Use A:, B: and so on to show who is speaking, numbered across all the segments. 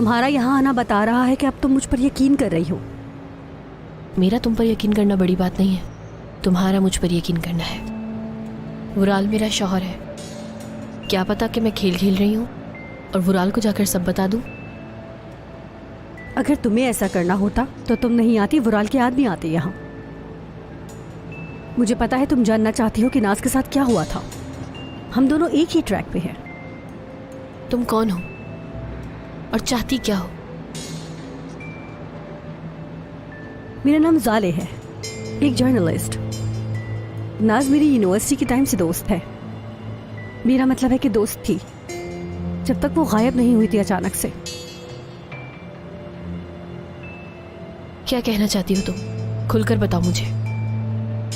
A: तुम्हारा यहाँ आना बता रहा है कि अब तुम मुझ पर यकीन कर रही हो।
B: मेरा तुम पर यकीन करना बड़ी बात नहीं है, तुम्हारा मुझ पर यकीन करना है। वुराल मेरा शौहर है। क्या पता कि मैं खेल खेल रही हूँ और वुराल को जाकर सब बता दूँ।
A: अगर तुम्हें ऐसा करना होता तो तुम नहीं आती, वुराल के आदमी आते यहाँ। मुझे पता है तुम जानना चाहती हो कि नाज के साथ क्या हुआ था। हम दोनों एक ही ट्रैक पे हैं।
B: तुम कौन हो और चाहती क्या हो?
A: मेरा नाम जाले है, एक जर्नलिस्ट। नाज मेरी यूनिवर्सिटी के टाइम से दोस्त है। मेरा मतलब है कि दोस्त थी जब तक वो गायब नहीं हुई थी अचानक से।
B: क्या कहना चाहती हो तुम? खुलकर बताओ मुझे।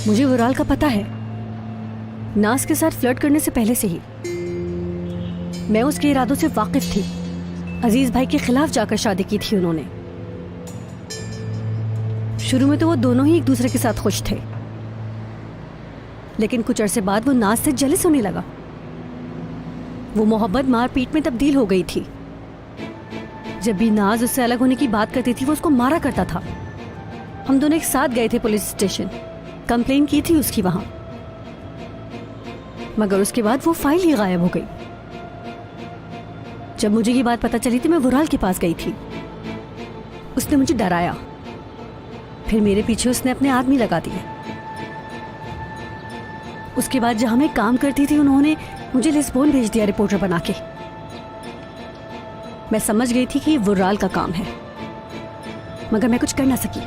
A: मुझे वुराल का पता है। नाज के साथ फ्लर्ट करने से पहले से ही मैं उसके इरादों से वाकिफ थी। अजीज भाई के खिलाफ जाकर शादी की थी उन्होंने। शुरू में तो वो दोनों ही एक दूसरे के साथ खुश थे, लेकिन कुछ अरसे बाद वो नाज से जेलस होने लगा। वो मोहब्बत मारपीट में तब्दील हो गई थी। जब भी नाज उससे अलग होने की बात करती थी वो उसको मारा करता था। हम दोनों एक साथ गए थे पुलिस स्टेशन, कंप्लेन की थी उसकी वहां, मगर उसके बाद वो फाइल ही गायब हो गई। जब मुझे ये बात पता चली तो मैं वुराल के पास गई थी। उसने मुझे डराया, फिर मेरे पीछे उसने अपने आदमी लगा दिए। उसके बाद जहां मैं काम करती थी उन्होंने मुझे लिस्बोन भेज दिया रिपोर्टर बना के। मैं समझ गई थी कि ये वुराल का काम है, मगर मैं कुछ कर ना सकी।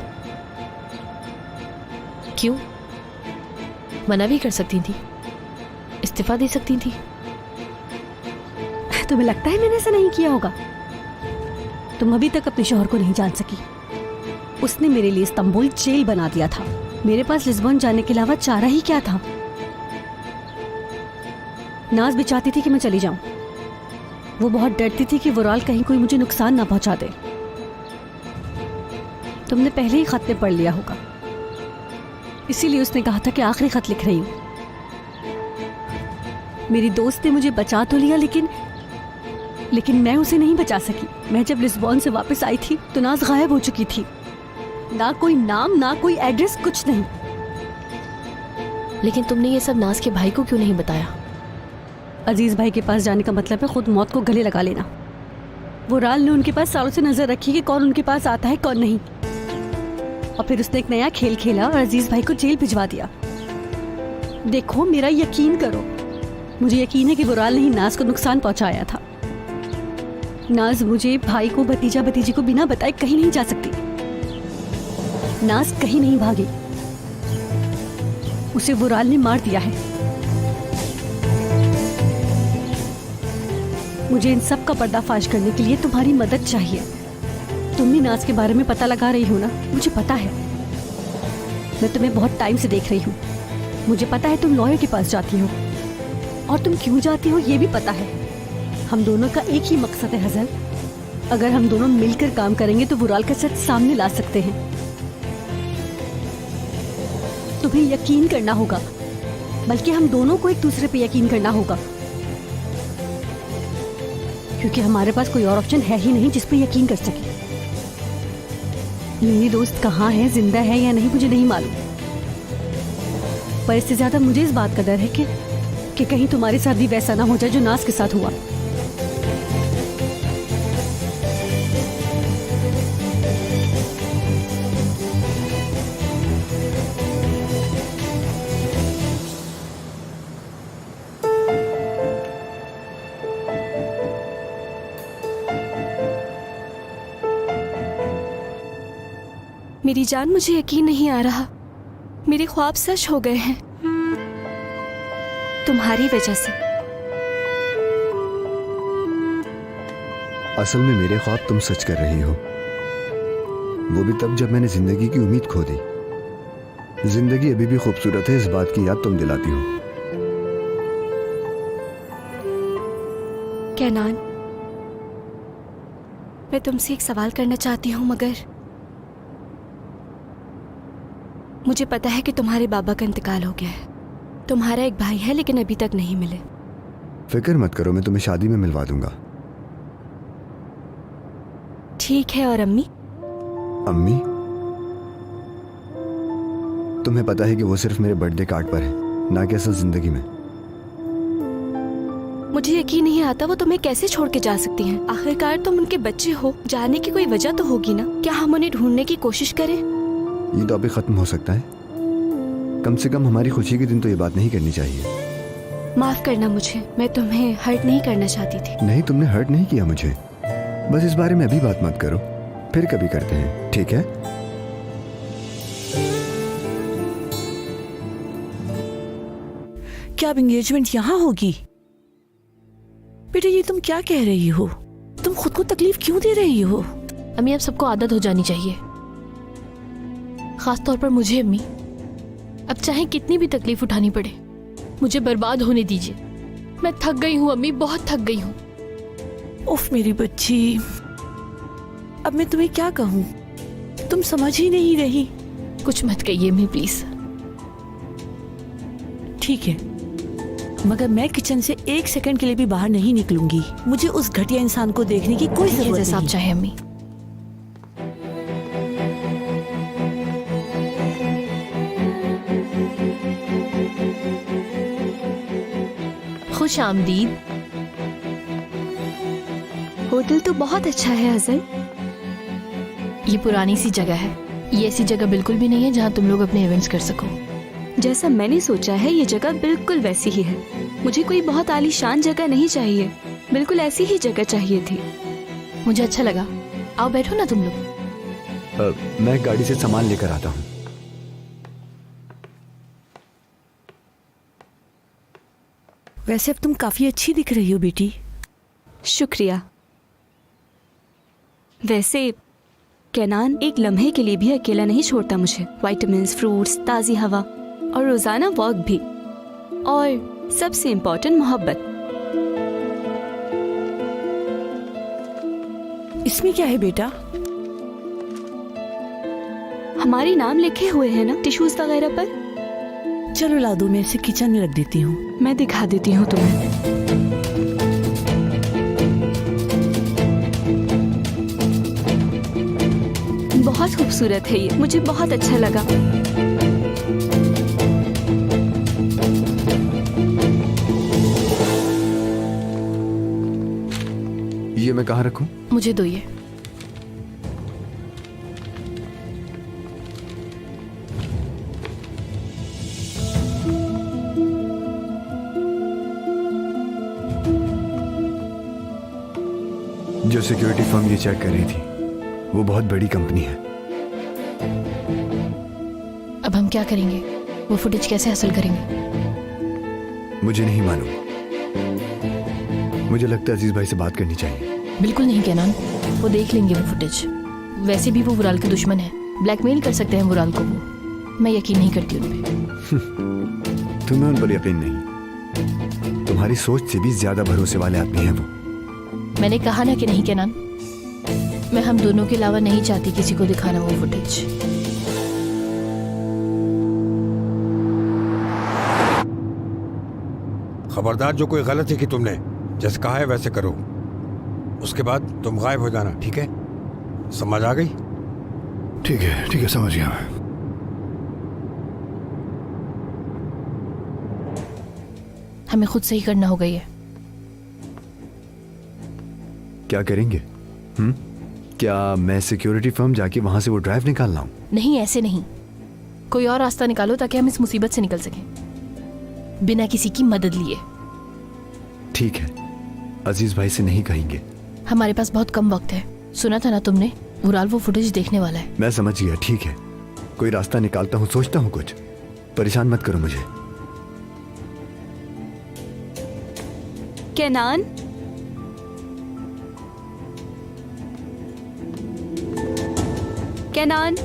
B: क्यों? मना भी कर सकती थी, इस्तीफा दे सकती थी।
A: तुम्हें लगता है मैंने ऐसा नहीं किया होगा? तुम अभी तक अपने शौहर को नहीं जान सकी। उसने मेरे लिए इस्तांबुल जेल बना दिया था। मेरे पास लिस्बोन जाने के अलावा चारा ही क्या था। नाज भी चाहती थी कि मैं चली जाऊं। वो बहुत डरती थी कि वुराल कहीं कोई मुझे नुकसान ना पहुंचा दे। तुमने पहले ही खत में पढ़ लिया होगा, इसीलिए उसने कहा था कि आखिरी खत लिख रही हूं। मेरी दोस्त ने मुझे बचा तो लिया, लेकिन मैं उसे नहीं बचा सकी। मैं जब लिस्बोन से वापस आई थी तो नाज गायब हो चुकी थी। ना कोई नाम, ना कोई एड्रेस, कुछ नहीं।
B: लेकिन तुमने ये सब नाज के भाई को क्यों नहीं बताया?
A: अजीज भाई के पास जाने का मतलब है खुद मौत को गले लगा लेना। वुराल ने उनके पास सालों से नजर रखी कि कौन उनके पास आता है कौन नहीं, और फिर उसने एक नया खेल खेला और अजीज भाई को जेल भिजवा दिया। देखो, मेरा यकीन करो, मुझे यकीन है कि वुराल ने ही नाज को नुकसान पहुंचाया था। नाज मुझे, भाई को, भतीजा भतीजी को बिना बताए कहीं नहीं जा सकती। नाज कहीं नहीं भागी, उसे वुराल ने मार दिया है। मुझे इन सब का पर्दाफाश करने के लिए तुम्हारी मदद चाहिए। तुम भी नाज के बारे में पता लगा रही हो ना? मुझे पता है, मैं तुम्हें बहुत टाइम से देख रही हूँ। मुझे पता है तुम लॉयर के पास जाती हो, और तुम क्यों जाती हो ये भी पता है। हम दोनों का एक ही मकसद है हज़ल। अगर हम दोनों मिलकर काम करेंगे तो वुराल का सच सामने ला सकते हैं। तुम्हें यकीन करना होगा, बल्कि हम दोनों को एक दूसरे पे यकीन करना होगा, क्योंकि हमारे पास कोई और ऑप्शन है ही नहीं जिस पे यकीन कर सके। मेरी दोस्त कहाँ है, जिंदा है या नहीं, मुझे नहीं मालूम, पर इससे ज्यादा मुझे इस बात का डर है कि कहीं तुम्हारे साथ भी वैसा ना हो जाए जो नाज के साथ हुआ।
C: मेरी जान, मुझे यकीन नहीं आ रहा, मेरे ख्वाब सच हो गए हैं तुम्हारी वजह से।
D: असल में मेरे ख्वाब तुम सच कर रही हो, वो भी तब जब मैंने जिंदगी की उम्मीद खो दी। जिंदगी अभी भी खूबसूरत है, इस बात की याद तुम दिलाती हो।
C: कैनान, मैं तुमसे एक सवाल करना चाहती हूँ, मगर मुझे पता है कि तुम्हारे बाबा का इंतकाल हो गया है। तुम्हारा एक भाई है लेकिन अभी तक नहीं मिले।
D: फिक्र मत करो, मैं तुम्हें शादी में मिलवा दूंगा।
C: ठीक है। और अम्मी?
D: अम्मी? तुम्हें पता है कि वो सिर्फ मेरे बर्थडे कार्ड पर है, ना कि असल जिंदगी में।
C: मुझे यकीन नहीं आता वो तुम्हें कैसे छोड़ के जा सकती हैं। आखिरकार तुम उनके बच्चे हो, जाने की कोई वजह तो होगी ना। क्या हम उन्हें ढूंढने की कोशिश करें?
D: ये तो अभी खत्म हो सकता है। कम से कम हमारी खुशी के दिन तो ये बात नहीं करनी चाहिए।
C: माफ करना मुझे, मैं तुम्हें हर्ट नहीं करना चाहती थी।
D: नहीं, तुमने हर्ट नहीं किया मुझे। बस इस बारे में अभी बात मत करो, फिर कभी करते हैं, ठीक है?
E: क्या अब एंगेजमेंट यहाँ होगी? बेटा ये तुम क्या कह रही हो? तुम खुद को तकलीफ क्यों दे रही हो?
B: अम्मी अब सबको आदत हो जानी चाहिए, खास तौर पर मुझे। अम्मी अब चाहे कितनी भी तकलीफ उठानी पड़े, मुझे बर्बाद होने दीजिए। मैं थक गई हूँ अम्मी, बहुत थक गई हूँ।
E: उफ मेरी बच्ची, अब मैं तुम्हें क्या कहूँ? तुम समझ ही नहीं रही।
B: कुछ मत कहिए अम्मी प्लीज।
E: ठीक है, मगर मैं किचन से 1 सेकंड के लिए भी बाहर नहीं निकलूंगी। मुझे उस घटिया इंसान को देखने की कोई जरूरत
B: जैसा आप
E: नहीं।
B: चाहे अम्मी। खुश आमदीद।
C: होटल तो बहुत अच्छा है अजल।
B: ये पुरानी सी जगह है, ये ऐसी जगह बिल्कुल भी नहीं है जहाँ तुम लोग अपने इवेंट्स कर सको।
C: जैसा मैंने सोचा है ये जगह बिल्कुल वैसी ही है। मुझे कोई बहुत आलीशान जगह नहीं चाहिए, बिल्कुल ऐसी ही जगह चाहिए थी।
B: मुझे अच्छा लगा। आओ बैठो ना तुम लोग।
D: मैं गाड़ी से सामान लेकर आता हूँ।
E: वैसे अब तुम काफी अच्छी दिख रही हो बेटी।
C: शुक्रिया। वैसे कैनान एक लम्हे के लिए भी अकेला नहीं छोड़ता मुझे। विटामिन्स, फ्रूट्स, ताज़ी हवा और रोजाना वॉक भी, और सबसे इम्पोर्टेंट मोहब्बत।
E: इसमें क्या है बेटा?
C: हमारे नाम लिखे हुए हैं ना टिश्यूज वगैरह पर।
E: चलो ला दो, मैं इसे किचन में रख देती हूँ।
C: मैं दिखा देती हूँ तुम्हें। बहुत खूबसूरत है ये, मुझे बहुत अच्छा लगा।
D: ये मैं कहाँ रखूं?
B: मुझे दो ये।
D: जो सिक्योरिटी फर्म ये चेक कर रही थी वो बहुत बड़ी कंपनी है।
B: अब हम क्या करेंगे? वो फुटेज कैसे हासिल करेंगे?
D: मुझे नहीं मालूम। मुझे लगता है अजीज भाई से बात करनी चाहिए।
B: बिल्कुल नहीं कैनान, वो देख लेंगे वो फुटेज। वैसे भी वो वुराल के दुश्मन है, ब्लैकमेल कर सकते हैं वुराल को वो। मैं यकीन नहीं करती उन पे।
D: तुम्हें उन पर यकीन नहीं? तुम्हारी सोच से भी ज्यादा भरोसे वाले आदमी हैं वो।
B: मैंने कहा ना कि नहीं कैनान, मैं हम दोनों के अलावा नहीं चाहती किसी को दिखाना वो फुटेज।
F: खबरदार, जो कोई गलती की तुमने, जैसे कहा है वैसे करो। उसके बाद तुम गायब हो जाना, ठीक है? समझ आ गई?
G: ठीक है, समझ गया मैं।
B: हमें खुद से ही करना होगा ये।
D: क्या करेंगे? क्या मैं सिक्योरिटी फर्म जाके वहां से वो ड्राइव निकाल लाऊं?
B: नहीं, ऐसे नहीं। कोई और रास्ता निकालो ताकि हम इस मुसीबत से निकल सकें बिना किसी की मदद लिए।
D: ठीक है, अजीज भाई से नहीं कहेंगे।
B: हमारे पास बहुत कम वक्त है। सुना था ना तुमने, वुराल वो फुटेज देखने वाला है।
D: मैं समझ गया, ठीक है। कोई रास्ता निकालता हूँ, सोचता हूँ कुछ। परेशान मत करो मुझे।
C: कैनान, कैनान,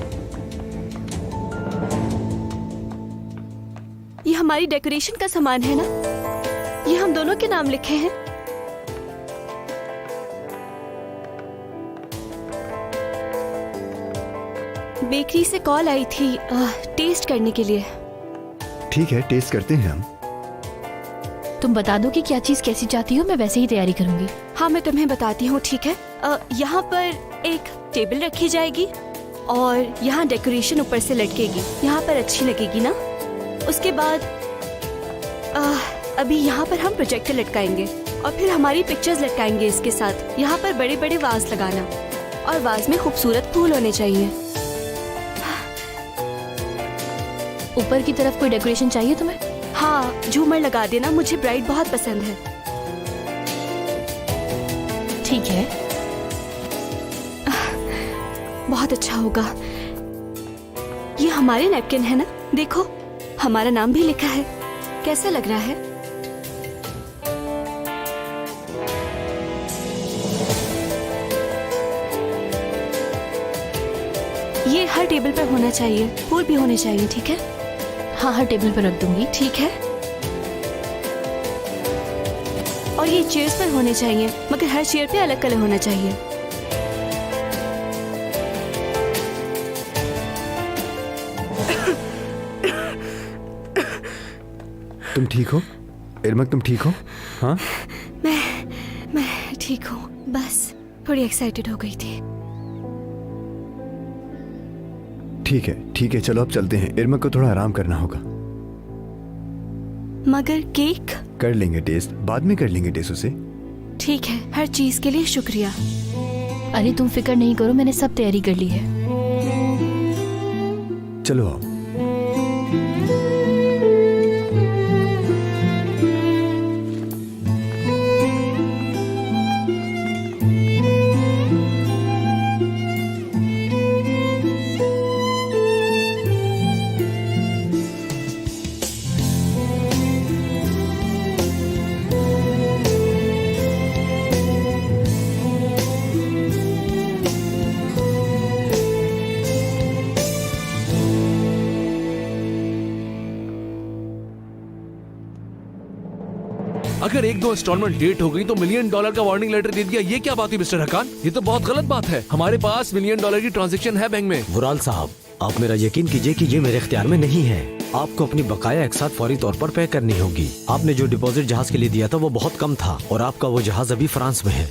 C: ये हमारी डेकोरेशन का सामान है ना? ये हम दोनों के नाम लिखे हैं। बेकरी से कॉल आई थी टेस्ट करने के लिए।
D: ठीक है, टेस्ट करते हैं हम।
B: तुम बता दो कि क्या चीज कैसी चाहती हो, मैं वैसे ही तैयारी करूंगी।
C: हाँ, मैं तुम्हें बताती हूँ, ठीक है? यहाँ पर एक टेबल रखी जाएगी और यहाँ डेकोरेशन ऊपर से लटकेगी। यहाँ पर अच्छी लगेगी ना? उसके बाद अभी यहाँ पर हम प्रोजेक्टर लटकाएंगे और फिर हमारी पिक्चर्स लटकाएंगे इसके साथ। यहाँ पर बड़े बड़े वाज लगाना और वाज में खूबसूरत फूल होने चाहिए।
B: ऊपर की तरफ कोई डेकोरेशन चाहिए तुम्हें?
C: हाँ, झूमर लगा देना, मुझे ब्राइड बहुत पसंद है।
B: ठीक है,
C: बहुत अच्छा होगा। ये हमारे नैपकिन है ना? देखो, हमारा नाम भी लिखा है। कैसा लग रहा है? ये हर टेबल पर होना चाहिए, फूल भी होने चाहिए, ठीक है?
B: हाँ हर टेबल पर रख दूंगी।
C: ठीक है। और ये चेयर्स पर होने चाहिए, मगर हर चेयर पे अलग कलर होना चाहिए।
D: तुम ठीक हो इरमक? तुम ठीक हो? हाँ,
C: मैं ठीक हूँ, बस थोड़ी एक्साइटेड हो गई थी।
D: ठीक है, चलो अब चलते हैं। इरमक को थोड़ा आराम करना होगा।
C: मगर केक?
D: कर लेंगे टेस्ट, बाद में कर लेंगे टेस्ट उसे।
C: ठीक है, हर चीज के लिए शुक्रिया।
B: अरे तुम फिक्र नहीं करो, मैंने सब तैयारी कर ली है।
D: चलो आओ।
H: अगर एक दो इंस्टॉलमेंट लेट हो गई तो $1 मिलियन का वार्निंग लेटर दे दिया। ये क्या बात हुई मिस्टर हकान? ये तो बहुत गलत बात है। हमारे पास $1 मिलियन की ट्रांजैक्शन है बैंक में।
I: वुराल साहब, आप मेरा यकीन कीजिए कि ये मेरे इख्तियार में नहीं है। आपको अपनी बकाया एक साथ फौरी तौर पर पे करनी होगी। आपने जो डिपॉजिट जहाज के लिए दिया था वो बहुत कम था और आपका वो जहाज अभी फ्रांस में है।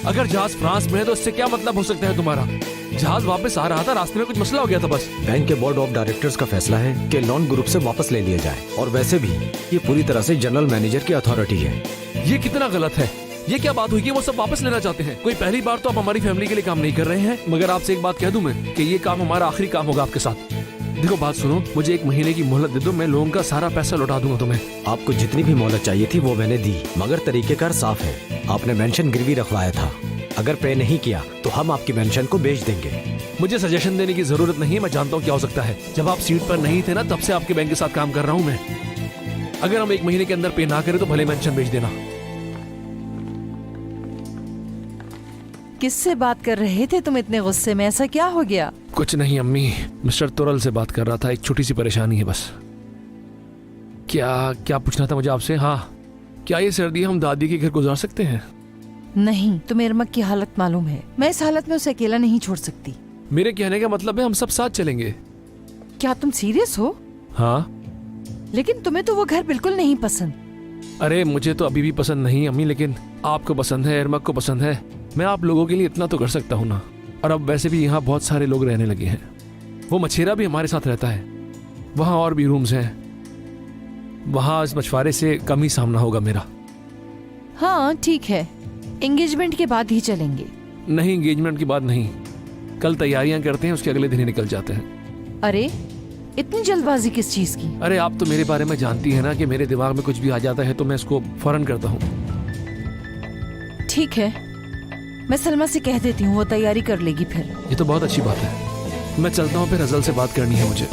H: अगर जहाज फ्रांस में है तो इससे क्या मतलब हो सकता है तुम्हारा? जहाज वापस आ रहा था, रास्ते में कुछ मसला हो गया था बस।
I: बैंक के बोर्ड ऑफ डायरेक्टर्स का फैसला है कि लोन ग्रुप से वापस ले लिया जाए और वैसे भी ये पूरी तरह से जनरल मैनेजर की अथॉरिटी है।
H: ये कितना गलत है। ये क्या बात हुई कि वो सब वापस लेना चाहते हैं? कोई पहली बार तो आप हमारी फैमिली के लिए काम नहीं कर रहे हैं, मगर आपसे एक बात कह दूं मैं कि ये काम हमारा आखिरी काम होगा आपके साथ। देखो बात सुनो, मुझे 1 महीने की मोहलत दे दो, मैं लोगों का सारा पैसा लौटा दूंगा तुम्हें।
I: आपको जितनी भी मोहलत चाहिए थी वो मैंने दी, मगर तरीकेकार साफ है। आपने मेंशन गिरवी रखवाया था। अगर पे नहीं किया तो हम आपकी मेंशन को बेच देंगे।
H: मुझे सजेशन देने की जरूरत नहीं है, मैं जानता हूँ क्या हो सकता है। जब आप सीट पर नहीं थे ना, तब से आपके बैंक के साथ काम कर रहा हूँ मैं। अगर हम 1 महीने के अंदर पे ना करें तो भले मेंशन बेच देना।
E: किससे बात कर रहे थे तुम इतने गुस्से में? ऐसा क्या हो गया?
H: कुछ नहीं अम्मी, मिस्टर तुरल से बात कर रहा था। एक छोटी सी परेशानी है बस। क्या पूछना था मुझे आपसे? हाँ, क्या ये सर्दी हम दादी के घर गुजार सकते हैं?
E: नहीं, तुम्हें इरमक की हालत मालूम है। मैं इस हालत में उसे अकेला नहीं छोड़ सकती।
H: मेरे कहने का मतलब है हम सब साथ चलेंगे।
E: क्या तुम सीरियस हो?
H: हाँ।
E: लेकिन तुम्हें तो वो घर बिल्कुल नहीं पसंद।
H: अरे मुझे तो अभी भी पसंद नहीं अम्मी, लेकिन आपको पसंद है, इरमक को पसंद है। मैं आप लोगों के लिए इतना तो कर सकता हूँ ना। और अब वैसे भी यहाँ बहुत सारे लोग रहने लगे हैं। वो मछेरा भी हमारे साथ रहता है। वहाँ और भी रूम्स हैं। वहाँ इस मछुआरे से कम ही सामना होगा मेरा।
E: हाँ ठीक है, एंगेजमेंट के बाद ही चलेंगे।
H: नहीं, एंगेजमेंट के बाद नहीं। कल तैयारियां करते हैं, उसके अगले दिन ही निकल जाते हैं।
E: अरे इतनी जल्दबाजी किस चीज की?
H: अरे आप तो मेरे बारे में जानती है ना कि मेरे दिमाग में कुछ भी आ जाता है तो मैं इसको फौरन करता हूँ।
E: ठीक है, मैं सलमा से कह देती हूँ, वो तैयारी कर लेगी फिर।
H: ये तो बहुत अच्छी बात है। मैं चलता हूँ, फिर अजल से बात करनी है मुझे।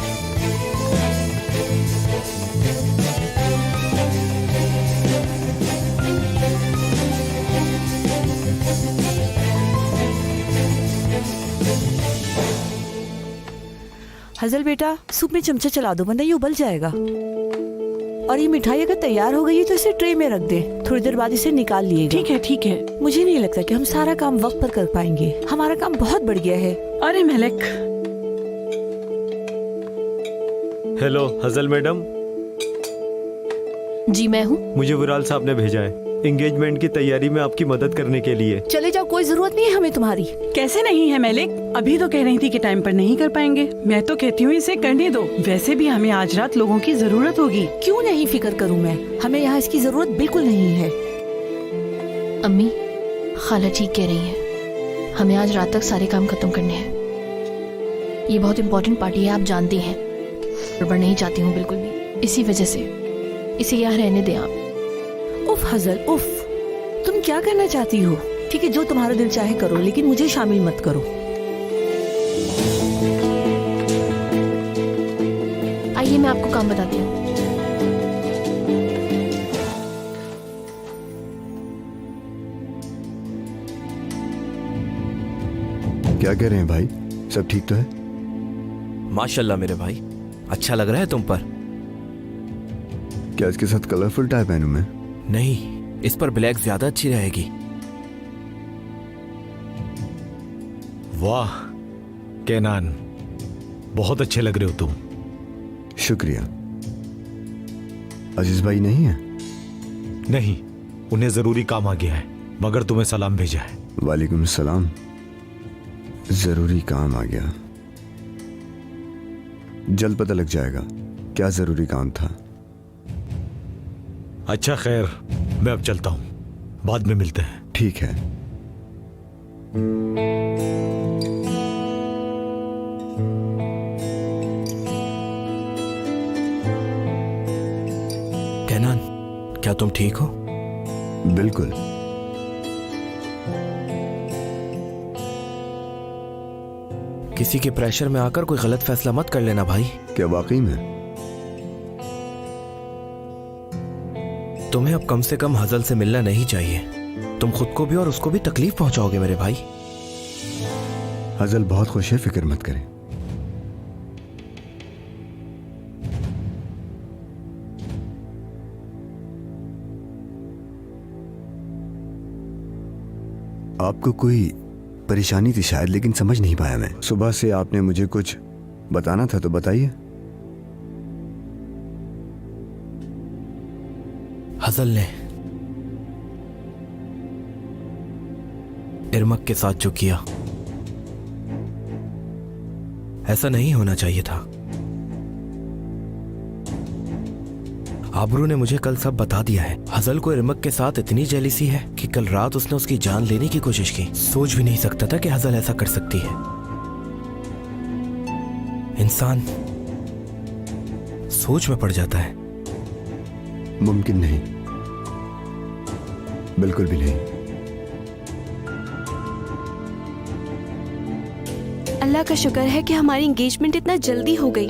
E: हजल बेटा, सूप में चमचा चला दो वरना ये उबल जाएगा। और ये मिठाई अगर तैयार हो गई है तो इसे ट्रे में रख दे, थोड़ी देर बाद इसे निकाल लिएगा। ठीक है ठीक है। मुझे नहीं लगता कि हम सारा काम वक्त पर कर पाएंगे। हमारा काम बहुत बढ़ गया है।
J: अरे मलिक।
I: Hello Hazel madam.
B: जी मैं हूँ।
I: मुझे वुराल साहब ने भेजा है एंगेजमेंट की तैयारी में आपकी मदद करने के लिए।
E: चले जाओ, कोई कोई जरूरत नहीं है हमें तुम्हारी।
J: कैसे नहीं है मैलिक? अभी तो कह रही थी कि टाइम पर नहीं कर पाएंगे। मैं तो कहती हूँ इसे करने दो। वैसे भी हमें आज रात लोगों की जरूरत होगी।
E: क्यों नहीं फिक्र करूं मैं, हमें यहाँ इसकी जरूरत बिल्कुल नहीं है।
B: अम्मी, खाला ठीक कह रही है, हमें आज रात तक सारे काम खत्म करने हैं। ये बहुत इंपॉर्टेंट पार्टी है, आप जानती हैं। गड़बड़ नहीं चाहती हूँ बिल्कुल भी, इसी वजह से इसे यहाँ रहने दें आप।
E: उफ हजल उफ, तुम क्या करना चाहती हो? ठीक है, जो तुम्हारा दिल चाहे करो, लेकिन मुझे शामिल मत करो।
B: आइए मैं आपको काम बताती हूँ।
D: क्या कह रहे हैं भाई, सब ठीक तो है?
K: माशाल्लाह मेरे भाई, अच्छा लग रहा है तुम पर।
D: क्या इसके साथ कलरफुल टाई पहनूं मैं?
K: नहीं, इस पर ब्लैक ज्यादा अच्छी रहेगी।
I: वाह केनान, बहुत अच्छे लग रहे हो तुम।
D: शुक्रिया। अजीज भाई नहीं है?
I: नहीं, उन्हें जरूरी काम आ गया है, मगर तुम्हें सलाम भेजा है।
D: वालेकुम सलाम। जरूरी काम आ गया, जल्द पता लग जाएगा क्या जरूरी काम था।
I: अच्छा खैर, मैं अब चलता हूं, बाद में मिलते हैं।
D: ठीक है।
K: कैनान, क्या तुम ठीक हो?
D: बिल्कुल।
K: किसी के प्रेशर में आकर कोई गलत फैसला मत कर लेना भाई।
D: क्या वाकई में?
K: तुम्हें अब कम से कम हजल से मिलना नहीं चाहिए। तुम खुद को भी और उसको भी तकलीफ पहुंचाओगे मेरे भाई।
D: हजल बहुत खुश है, फिक्र मत करें। आपको कोई परेशानी थी शायद, लेकिन समझ नहीं पाया मैं। सुबह से आपने मुझे कुछ बताना था तो बताइए।
K: हजल ने इरमक के साथ जो किया, ऐसा नहीं होना चाहिए था। आबरू ने मुझे कल सब बता दिया है। हजल को इरमक के साथ इतनी जेलिसी है कि कल रात उसने उसकी जान लेने की कोशिश की। सोच भी नहीं सकता था कि हजल ऐसा कर सकती है। इंसान सोच में पड़ जाता है।
D: मुमकिन नहीं, बिल्कुल भी नहीं।
C: अल्लाह का शुक्र है कि हमारी एंगेजमेंट इतना जल्दी हो गई।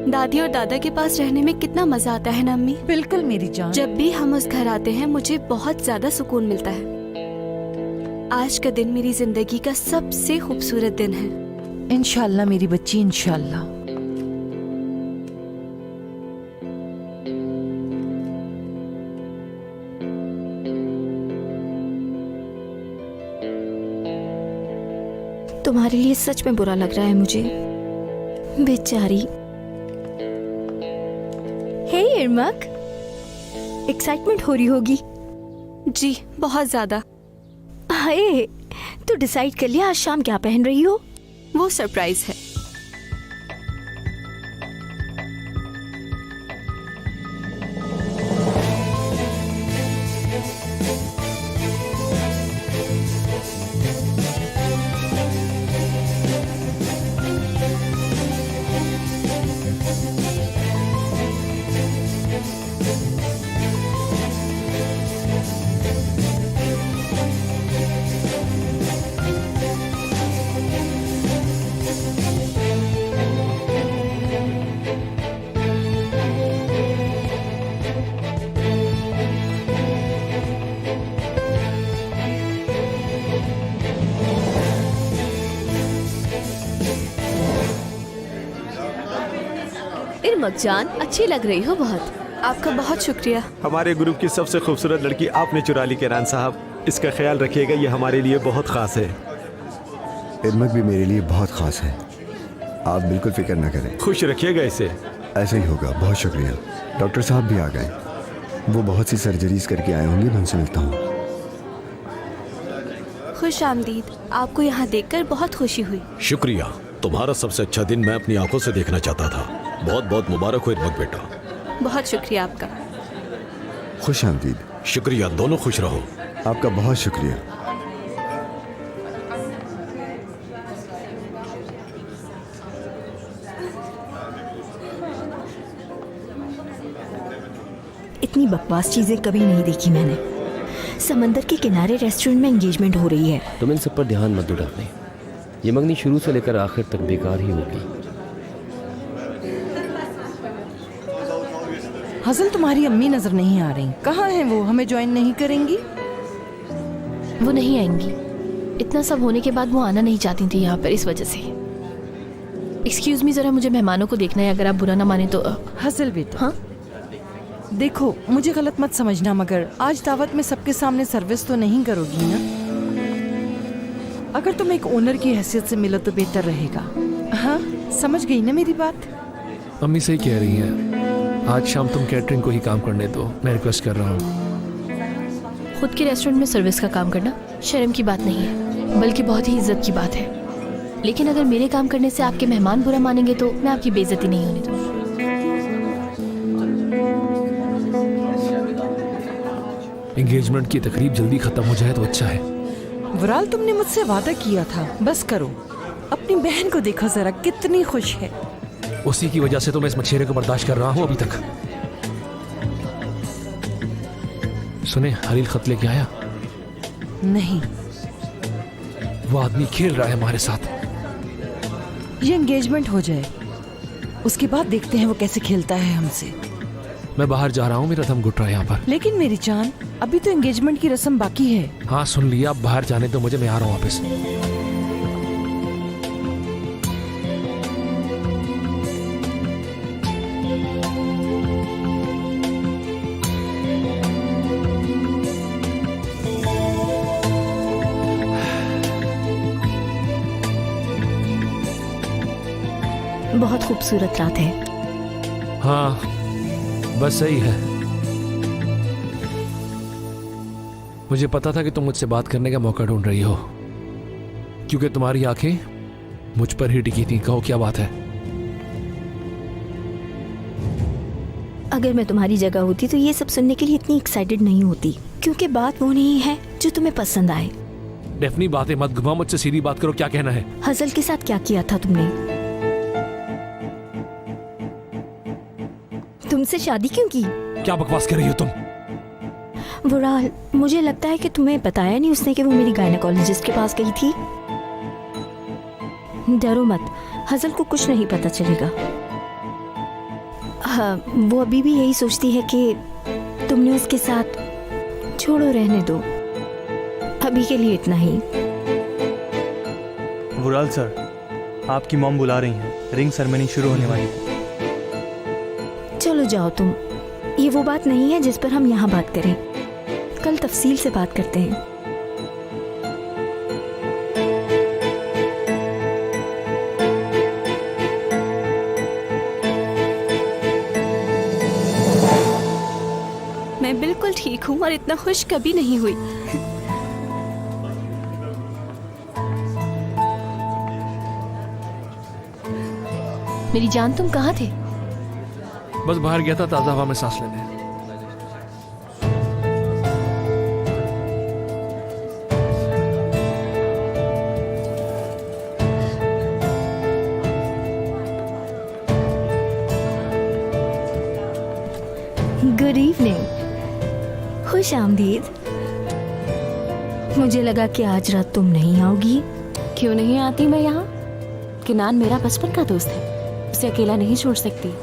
C: दादी और दादा के पास रहने में कितना मजा आता है ना अम्मी?
E: बिल्कुल मेरी जान।
C: जब भी हम उस घर आते हैं मुझे बहुत ज्यादा सुकून मिलता है। आज का दिन मेरी जिंदगी का सबसे खूबसूरत दिन है।
E: इंशाल्लाह मेरी बच्ची, इंशाल्लाह।
C: तुम्हारे लिए सच में बुरा लग रहा है मुझे, बेचारी। हे इरमक, एक्साइटमेंट हो रही होगी। जी बहुत ज्यादा। हाय, तू डिसाइड कर लिया आज शाम क्या पहन रही हो? वो सरप्राइज है।
B: इरमक जान, अच्छी लग रही हो बहुत।
C: आपका बहुत शुक्रिया।
I: हमारे ग्रुप की सबसे खूबसूरत लड़की आपने चुरा ली केनान साहब। इसका ख्याल रखिएगा, ये हमारे लिए बहुत खास है।
D: इरमक भी मेरे लिए बहुत खास है, आप बिल्कुल फिक्र न करें।
I: खुश रखिएगा इसे।
D: ऐसा ही होगा। बहुत शुक्रिया। डॉक्टर साहब भी आ गए, वो बहुत सी सर्जरीज करके आए होंगे। मैं उनसे मिलता हूँ।
C: खुश आमदीद। आपको यहाँ देखकर बहुत खुशी हुई।
I: शुक्रिया, तुम्हारा सबसे अच्छा दिन मैं अपनी आंखों से देखना चाहता था। बहुत बहुत मुबारक हो इरमक बेटा।
C: बहुत शुक्रिया आपका।
D: खुश आमदीद।
I: शुक्रिया, दोनों खुश रहो।
D: आपका बहुत शुक्रिया।
C: इतनी बकवास चीजें कभी नहीं देखी मैंने। समंदर के किनारे रेस्टोरेंट में एंगेजमेंट हो रही है।
L: तुम इन सब पर ध्यान मत दो डार्लिंग, ये मंगनी शुरू से लेकर आखिर तक बेकार ही होगी।
E: हसल, तुम्हारी अम्मी नजर नहीं आ रही। कहाँ हैं वो? हमें ज्वाइन नहीं करेंगी?
B: वो नहीं आएंगी। इतना सब होने के बाद वो आना नहीं चाहती थी यहाँ पर, इस वजह से। एक्सक्यूज मी, जरा मुझे मेहमानों को देखना है, अगर आप बुरा ना माने तो।
E: हसल बेटा,
B: हाँ
E: देखो मुझे गलत मत समझना, मगर आज दावत में सबके सामने सर्विस तो नहीं करोगी ना? अगर तुम एक ओनर की हैसियत से मिलो तो बेहतर रहेगा। हाँ, समझ गई ना मेरी बात?
H: अम्मी सही कह रही हैं। आज शाम तुम कैटरिंग को ही काम करने दो, मैं रिक्वेस्ट कर रहा हूँ।
B: खुद के रेस्टोरेंट में सर्विस का काम करना शर्म की बात नहीं है, बल्कि बहुत ही इज्जत की बात है। लेकिन अगर मेरे काम करने से आपके मेहमान बुरा मानेंगे तो मैं आपकी बेइज्जती नहीं होने दूंगी।
H: एंगेजमेंट की तकरीब जल्दी खत्म हो जाए तो अच्छा है।
E: वराल, तुमने मुझसे वादा किया था, बस करो। अपनी बहन को देखो जरा, कितनी खुश है।
H: उसी की वजह से तो मैं इस मछेरे को बर्दाश्त कर रहा हूँ अभी तक। सुने, हलील खत लेके आया?
E: नहीं,
H: वो आदमी खेल रहा है हमारे साथ।
E: ये एंगेजमेंट हो जाए, उसके बाद देखते हैं वो कैसे खेलता है हमसे।
H: मैं बाहर जा रहा हूँ, मेरा दम घुट रहा है यहाँ पर।
E: लेकिन मेरी जान, अभी तो एंगेजमेंट की रस्म बाकी है।
H: हाँ सुन लिया, अब बाहर जाने दो मुझे, मैं आ रहा हूँ वापस।
C: बहुत खूबसूरत रात है।
H: हाँ बस सही है। मुझे पता था कि तुम मुझसे बात करने का मौका ढूंढ रही हो, क्योंकि तुम्हारी आंखें मुझ पर ही टिकी थी। कहो क्या बात है?
C: अगर मैं तुम्हारी जगह होती तो ये सब सुनने के लिए इतनी एक्साइटेड नहीं होती, क्योंकि बात वो नहीं है जो तुम्हें पसंद आए।
H: डेफनी बातें मत घुमाओ, मुझसे सीधी बात करो, क्या कहना है?
C: हसल के साथ क्या किया था तुमने? तुमसे शादी क्यों की?
H: क्या बकवास कर रही हो तुम?
C: वराल, मुझे लगता है कि तुम्हें बताया नहीं उसने कि वो मेरी गायनेकोलॉजिस्ट के पास गई थी। डरो मत, हसल को कुछ नहीं पता चलेगा। हाँ, वो अभी भी यही सोचती है कि तुमने उसके साथ। छोड़ो, रहने दो, अभी के लिए इतना ही।
M: वराल सर, आपकी मॉम बुला रही हैं, रिंग सेरेमनी शुरू होने वाली है।
C: चलो जाओ तुम, ये वो बात नहीं है जिस पर हम यहाँ बात करें। कल तफसील से बात करते हैं। मैं बिल्कुल ठीक हूँ और इतना खुश कभी नहीं हुई।
B: मेरी जान, तुम कहाँ थे?
H: बस बाहर गया था ताजा हवा में सांस लेने।
C: गुड इवनिंग, खुश आमदीद। मुझे लगा कि आज रात तुम नहीं आओगी।
N: क्यों नहीं आती मैं यहाँ? किनान मेरा बचपन का दोस्त है, उसे अकेला नहीं छोड़ सकती।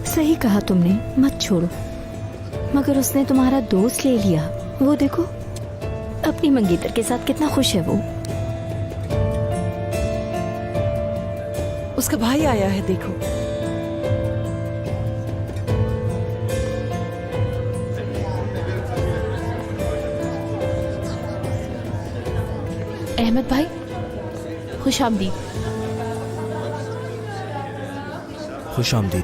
C: सही कहा तुमने, मत छोड़ो। मगर उसने तुम्हारा दोस्त ले लिया। वो देखो, अपनी मंगेतर के साथ कितना खुश है वो।
E: उसका भाई आया है, देखो।
B: अहमद भाई, खुश आमदीद।
K: खुश आमदीद।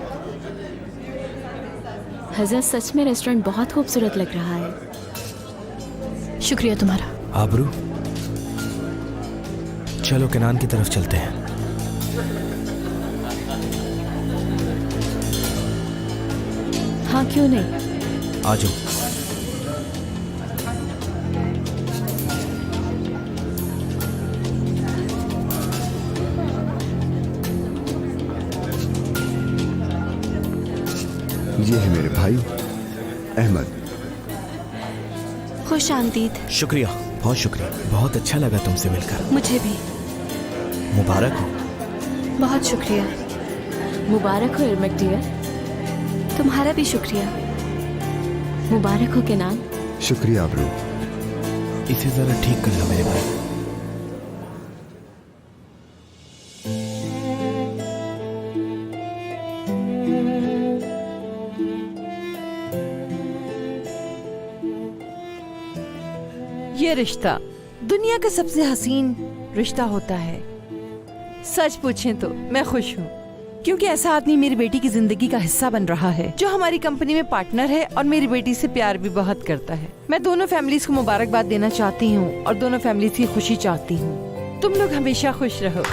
N: हजरत, सच में रेस्टोरेंट बहुत खूबसूरत लग रहा है।
B: शुक्रिया तुम्हारा।
K: आबरू, चलो किनान की तरफ चलते हैं।
N: हाँ क्यों नहीं।
K: आ जाओ।
D: ये है मेरे भाई अहमद।
C: खुश आमदीद।
K: शुक्रिया, बहुत शुक्रिया। बहुत अच्छा लगा तुमसे मिलकर।
C: मुझे भी।
K: मुबारक हो।
C: बहुत शुक्रिया।
N: मुबारक हो इरमक डियर।
C: तुम्हारा भी शुक्रिया।
N: मुबारक हो किनान।
D: शुक्रिया अबरू।
K: इसे जरा ठीक कर लो मेरे भाई।
E: ये रिश्ता दुनिया का सबसे हसीन रिश्ता होता है। सच पूछें तो मैं खुश हूँ, क्योंकि ऐसा आदमी मेरी बेटी की जिंदगी का हिस्सा बन रहा है, जो हमारी कंपनी में पार्टनर है और मेरी बेटी से प्यार भी बहुत करता है। मैं दोनों फैमिलीज को मुबारकबाद देना चाहती हूँ और दोनों फैमिलीज की खुशी चाहती हूँ। तुम लोग हमेशा खुश रहो।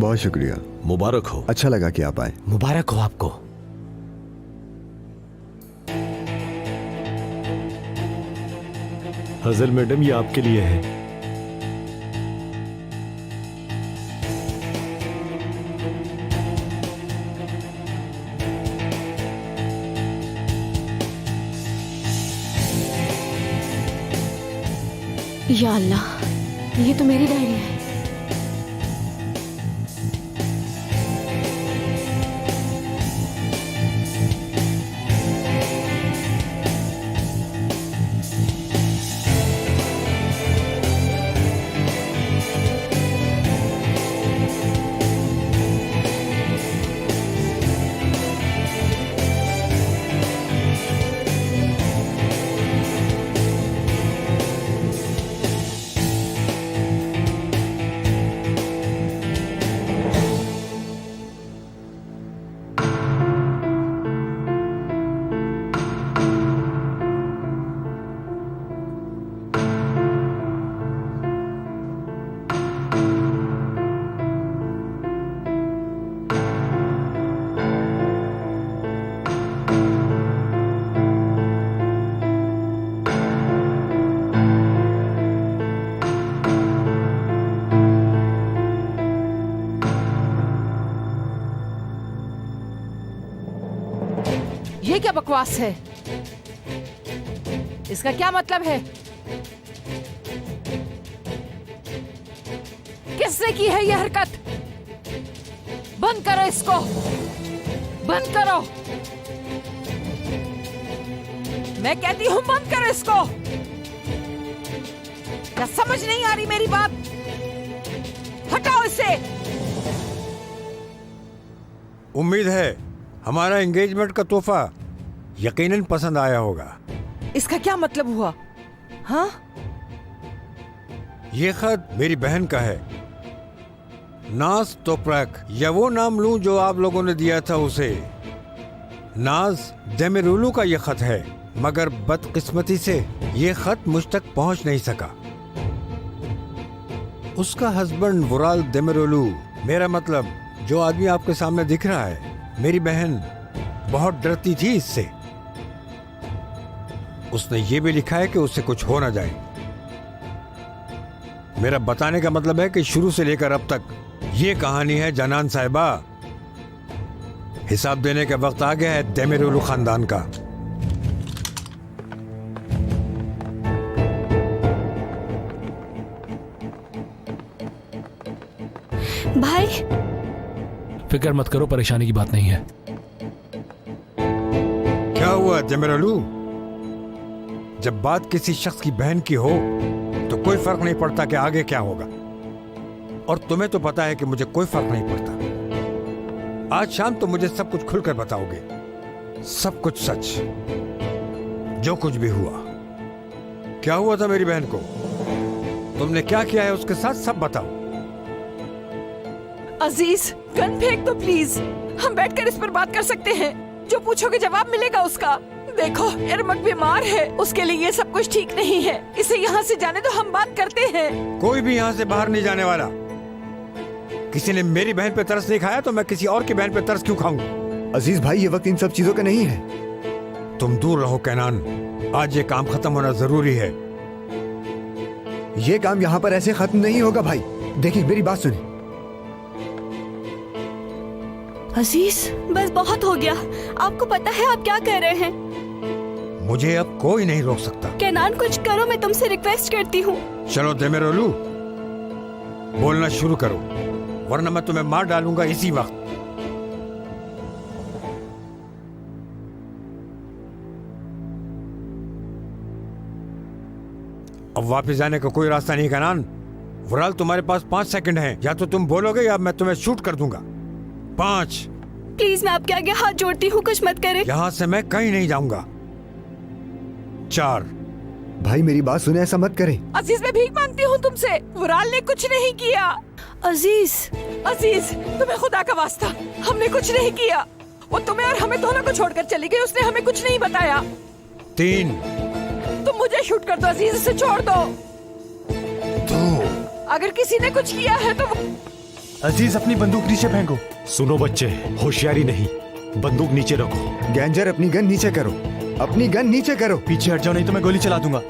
D: बहुत शुक्रिया।
I: मुबारक हो।
D: अच्छा लगा कि आप आए।
I: मुबारक हो आपको। हजल मैडम, ये आपके लिए है।
N: या अल्लाह, ये तो मेरी डायरी है।
E: ये क्या बकवास है? इसका क्या मतलब है? किसने की है ये हरकत? बंद करो इसको, बंद करो। मैं कहती हूँ बंद करो इसको। क्या समझ नहीं आ रही मेरी बात? हटाओ इसे।
F: उम्मीद है हमारा एंगेजमेंट का तोहफा यकीनन पसंद आया होगा।
E: इसका क्या मतलब हुआ? हाँ?
F: ये खत मेरी बहन का है, नाज तोपरक, या वो नाम लूं जो आप लोगों ने दिया था उसे। नाज देमिरुलू का ये खत है, मगर बदकिस्मती से ये खत मुझ तक पहुंच नहीं सका। उसका हस्बैंड वुराल देमिरुलू, मेरा मतलब जो आदमी आपके सामने दिख रहा है, मेरी बहन बहुत डरती थी इससे। उसने ये भी लिखा है कि उससे कुछ हो ना जाए। मेरा बताने का मतलब है कि शुरू से लेकर अब तक ये कहानी है जनान साहिबा। हिसाब देने का वक्त आ गया है देमिरुलू खानदान का।
C: भाई
H: फिक्र मत करो, परेशानी की बात नहीं है।
F: क्या हुआ जमेरलू? जब बात किसी शख्स की बहन की हो तो कोई फर्क नहीं पड़ता कि आगे क्या होगा, और तुम्हें तो पता है कि मुझे कोई फर्क नहीं पड़ता। आज शाम तो मुझे सब कुछ खुलकर बताओगे, सब कुछ सच, जो कुछ भी हुआ। क्या हुआ था मेरी बहन को, तुमने क्या किया है उसके साथ, सब बताओ।
E: अजीज गन फेंक दो प्लीज, हम बैठकर इस पर बात कर सकते हैं। जो पूछोगे जवाब मिलेगा उसका। देखो इरमक बीमार है, उसके लिए ये सब कुछ ठीक नहीं है। इसे यहाँ से जाने दो, हम बात करते हैं।
F: कोई भी यहाँ से बाहर नहीं जाने वाला। किसी ने मेरी बहन पे तरस नहीं खाया तो मैं किसी और की बहन पे तरस क्यों खाऊं?
D: अजीज भाई, ये वक्त इन सब चीजों का नहीं है।
F: तुम दूर रहो कैनान, आज ये काम खत्म होना जरूरी है।
D: ये काम यहाँ पर ऐसे खत्म नहीं होगा भाई। देखिए मेरी बात सुनिए।
C: अजीज बस बहुत हो गया, आपको पता है आप क्या कह रहे हैं।
F: मुझे अब कोई नहीं रोक सकता।
C: कैनान कुछ करो, मैं तुमसे रिक्वेस्ट करती हूँ।
F: चलो देमेरोलू, बोलना शुरू करो, वरना मैं तुम्हें मार डालूंगा इसी वक्त। अब वापस जाने का कोई रास्ता नहीं कैनान। वुराल तुम्हारे पास 5 सेकंड हैं, या तो तुम बोलोगे या मैं तुम्हें शूट कर दूंगा। 5।
C: प्लीज मैं आपके आगे हाथ जोड़ती हूँ, कुछ मत करें।
F: यहाँ से मैं कहीं नहीं जाऊंगा। 4।
D: भाई मेरी बात सुने, ऐसा मत करें।
E: अजीज मैं भीख मांगती हूँ तुमसे, वुराल ने कुछ नहीं किया।
C: अजीज
E: अजीज तुम्हें खुदा का वास्ता, हमने कुछ नहीं किया। वो तुम्हें और हमें दोनों को छोड़कर चली गई, उसने हमें कुछ नहीं बताया।
F: 3।
E: तुम मुझे शूट कर दो अजीज, इसे छोड़ दो।
F: 2।
E: अगर किसी ने कुछ किया है तो
M: अजीज अपनी बंदूक नीचे फेंको।
I: सुनो बच्चे, होशियारी नहीं, बंदूक नीचे रखो।
D: गैंजर अपनी गन नीचे करो, अपनी गन नीचे करो।
M: पीछे हट जाओ नहीं तो मैं गोली चला दूंगा।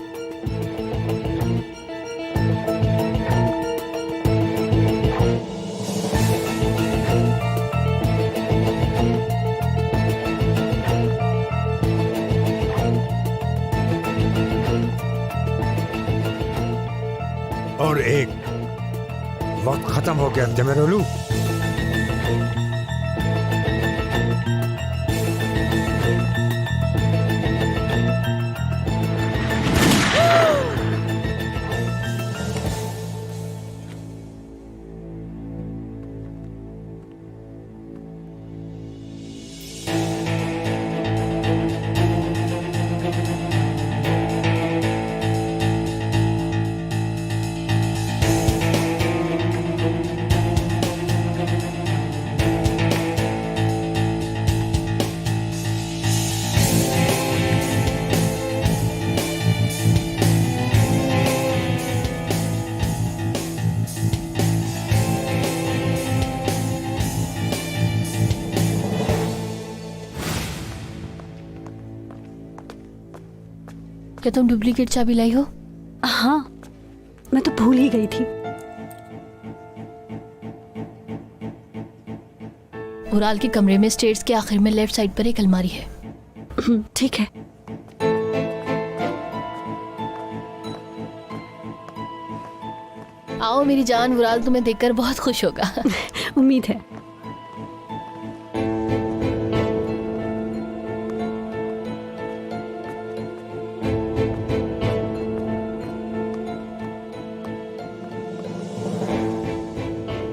F: और 1। वक्त खत्म हो गया जमेरोलू।
B: क्या तुम डुप्लीकेट चाबी लाई हो?
A: हाँ, मैं तो भूल ही गई थी।
B: उराल के कमरे में स्टेयर्स के आखिर में लेफ्ट साइड पर एक अलमारी है।
A: ठीक है।
B: आओ मेरी जान, उराल तुम्हें देखकर बहुत खुश होगा।
A: उम्मीद है।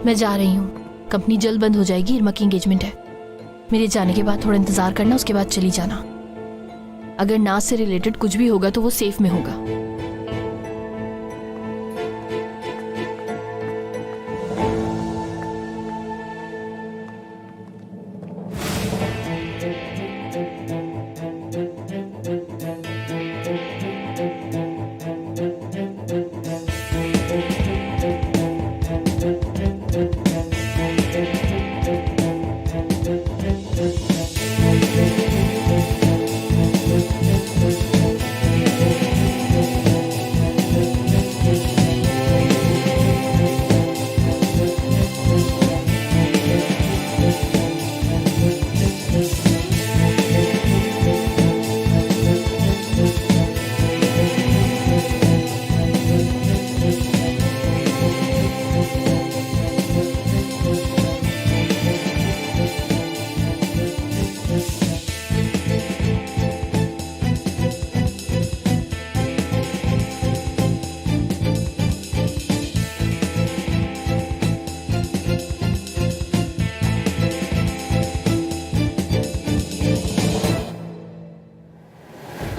B: मैं जा रही हूँ, कंपनी जल्द बंद हो जाएगी, इरमा की एंगेजमेंट है। मेरे जाने के बाद थोड़ा इंतजार करना, उसके बाद चली जाना। अगर नाज से रिलेटेड कुछ भी होगा तो वो सेफ में होगा।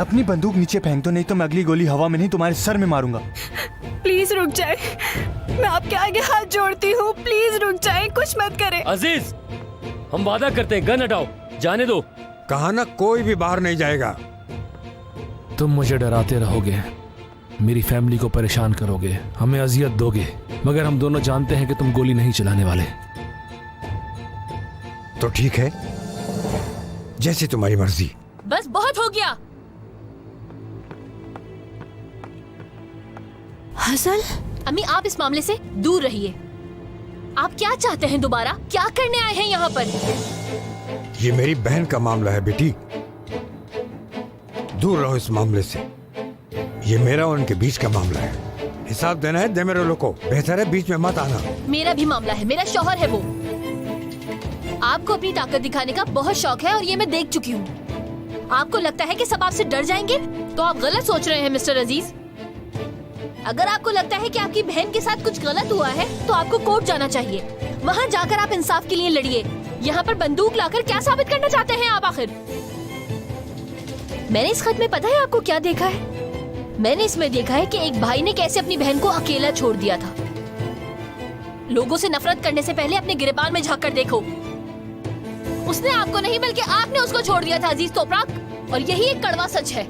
M: अपनी बंदूक नीचे फेंक दो, नहीं तो मैं अगली गोली हवा में नहीं तुम्हारे सर में मारूंगा।
C: प्लीज रुक जाए, मैं आपके आगे हाथ जोड़ती हूँ, प्लीज रुक जाए, कुछ मत करें।
L: अजीज, हम वादा करते हैं, गन हटाओ, जाने दो।
F: कहा ना कोई भी बाहर नहीं जाएगा।
H: तुम मुझे डराते रहोगे, मेरी फैमिली को परेशान करोगे, हमें अजियत दोगे, मगर हम दोनों जानते हैं कि तुम गोली नहीं चलाने वाले।
F: तो ठीक है, जैसी तुम्हारी मर्जी।
B: बस बहुत हो गया।
C: हसन,
B: अम्मी आप इस मामले से दूर रहिए। आप क्या चाहते हैं दोबारा? क्या करने आए हैं यहाँ पर?
F: ये मेरी बहन का मामला है बेटी, दूर रहो इस मामले से। ये मेरा और उनके बीच का मामला है, हिसाब देना है देमेरोलो को, बेहतर है बीच में मत आना।
B: मेरा भी मामला है, मेरा शौहर है वो। आपको अपनी ताकत दिखाने का बहुत शौक है और ये मैं देख चुकी हूँ। आपको लगता है कि सब आपसे डर जाएंगे, तो आप गलत सोच रहे हैं मिस्टर अजीज। अगर आपको लगता है कि आपकी बहन के साथ कुछ गलत हुआ है, तो आपको कोर्ट जाना चाहिए। वहाँ जाकर आप इंसाफ के लिए लड़िए। यहाँ पर बंदूक लाकर क्या साबित करना चाहते हैं आप आखिर? मैंने इस खत में पता है आपको क्या देखा है? मैंने इसमें देखा है कि एक भाई ने कैसे अपनी बहन को अकेला छोड़ दिया था। लोगों से नफरत करने से पहले अपने गिरेबान में झांक कर देखो। उसने आपको नहीं बल्कि आपने उसको छोड़ दिया था अजीज तोपराक, और यही एक कड़वा सच है।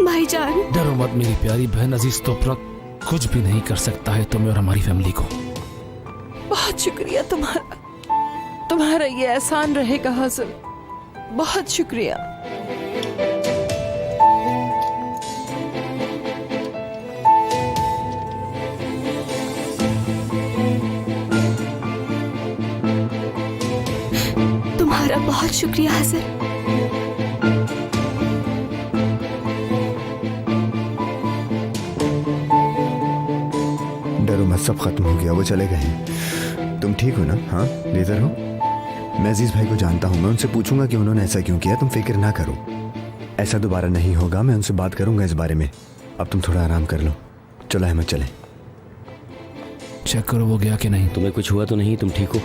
C: भाईजान,
H: डरो मत मेरी प्यारी बहन, अजीज तोपरक कुछ भी नहीं कर सकता है तुम्हें और हमारी फैमिली को।
E: बहुत शुक्रिया तुम्हारा, तुम्हारा ये एहसान रहेगा हसन, बहुत शुक्रिया।
C: तुम्हारा बहुत शुक्रिया हसन।
D: डरो मत, सब खत्म हो गया, वो चले गए। तुम ठीक हो ना? हाँ, बेहतर हो। मैं अजीज भाई को जानता हूँ, मैं उनसे पूछूंगा कि उन्होंने ऐसा क्यों किया। तुम फिक्र ना करो, ऐसा दोबारा नहीं होगा। मैं उनसे बात करूंगा इस बारे में। अब तुम थोड़ा आराम कर लो। चलो अहमद चले।
H: चेक करो वो गया कि नहीं।
L: तुम्हें कुछ हुआ तो नहीं? तुम ठीक हो?